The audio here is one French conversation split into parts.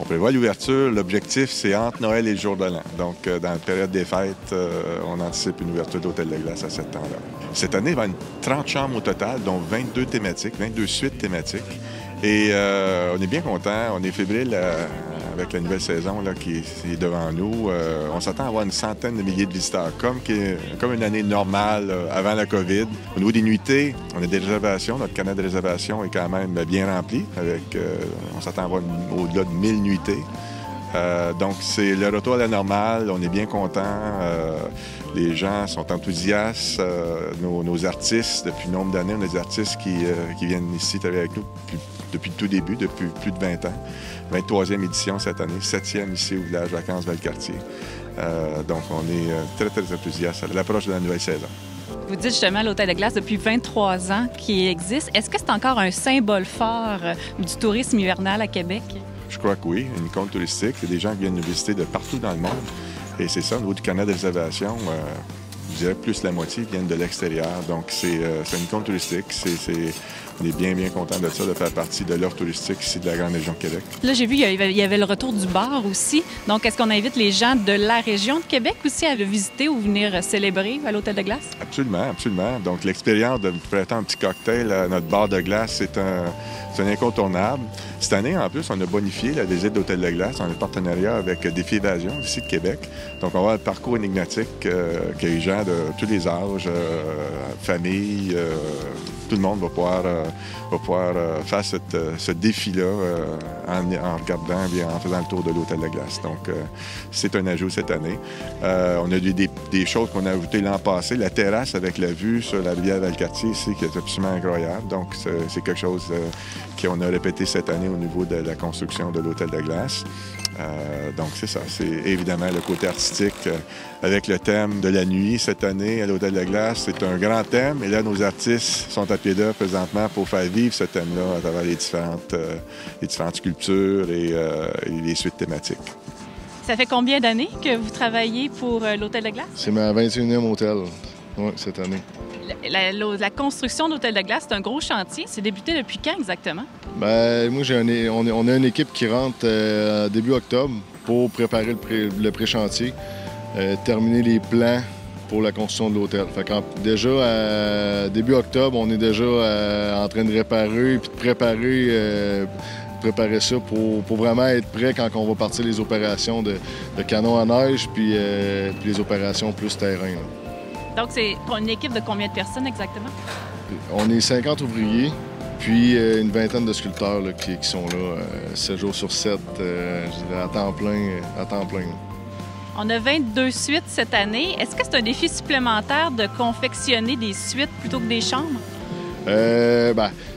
prévoit l'ouverture. L'objectif, c'est entre Noël et le jour de l'an. Donc, dans la période des fêtes, on anticipe une ouverture d'hôtel de glace à ce temps-là. Cette année, il va y avoir 30 chambres au total, dont 22 thématiques, 22 suites thématiques. Et on est bien content, on est fébrile avec la nouvelle saison là, qui est devant nous. On s'attend à avoir une centaine de milliers de visiteurs, comme une année normale avant la COVID. Au niveau des nuitées, on a des réservations. Notre canal de réservation est quand même bien rempli. On s'attend à avoir au-delà de 1000 nuitées. Donc, c'est le retour à la normale. On est bien contents. Les gens sont enthousiastes. Nos artistes, depuis nombre d'années, on a des artistes qui viennent ici travailler avec nous depuis le tout début, depuis plus de 20 ans. 23e édition cette année, 7e ici au village Vacances Valcartier. Donc, on est très, très enthousiastes à l'approche de la nouvelle saison. Vous dites justement l'hôtel de glace depuis 23 ans qui existe. Est-ce que c'est encore un symbole fort du tourisme hivernal à Québec? Je crois que oui, une icône touristique. Il y a des gens qui viennent nous visiter de partout dans le monde. Et c'est ça, au niveau du canal de réservation, je dirais plus la moitié viennent de l'extérieur. Donc, c'est une icône touristique. On est bien, bien contents de ça, de faire partie de l'offre touristique ici de la grande région de Québec. Là, j'ai vu il y avait le retour du bar aussi. Donc, est-ce qu'on invite les gens de la région de Québec aussi à le visiter ou venir célébrer à l'hôtel de glace? Absolument, absolument. Donc, l'expérience de prêter un petit cocktail à notre bar de glace, c'est un incontournable. Cette année, en plus, on a bonifié la visite d'hôtel de glace en partenariat avec Défi Évasion, ici de Québec. Donc, on va avoir un parcours énigmatique que les gens de tous les âges, famille, tout le monde va pouvoir faire ce défi-là en regardant, bien, en faisant le tour de l'hôtel de glace. Donc, c'est un ajout cette année. On a des choses qu'on a ajoutées l'an passé. La terrasse avec la vue sur la rivière Valcartier ici, qui est absolument incroyable. Donc, c'est quelque chose qu'on a répété cette année au niveau de la construction de l'hôtel de glace. Donc, c'est ça. C'est évidemment le côté artistique avec le thème de la nuit cette année à l'hôtel de glace. C'est un grand thème. Et là, nos artistes sont à pied d'œuvre présentement pour faire vivre ce thème-là à travers les différentes sculptures et les suites thématiques. Ça fait combien d'années que vous travaillez pour l'hôtel de glace? C'est ma 21e hôtel, cette année. La construction d'hôtel de glace, c'est un gros chantier. C'est débuté depuis quand exactement? Bien, moi, on a une équipe qui rentre début octobre pour préparer le pré-chantier, terminer les plans pour la construction de l'hôtel. Fait que déjà, début octobre, on est déjà en train de réparer puis de préparer ça pour vraiment être prêt quand on va partir les opérations de canons à neige puis les opérations plus terrain. Là. Donc, c'est une équipe de combien de personnes exactement? On est 50 ouvriers, puis une vingtaine de sculpteurs là, qui sont là 7 jours sur 7, je dirais à temps plein. On a 22 suites cette année. Est-ce que c'est un défi supplémentaire de confectionner des suites plutôt que des chambres?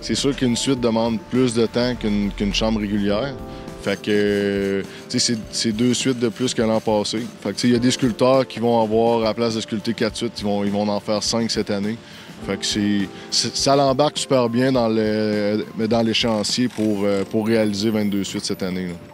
C'est sûr qu'une suite demande plus de temps qu'une chambre régulière. Fait que, c'est 2 suites de plus que l'an passé. Fait que, il y a des sculpteurs qui vont avoir, à la place de sculpter 4 suites, ils vont en faire 5 cette année. Fait que ça l'embarque super bien dans l'échéancier pour réaliser 22 suites cette année. Là.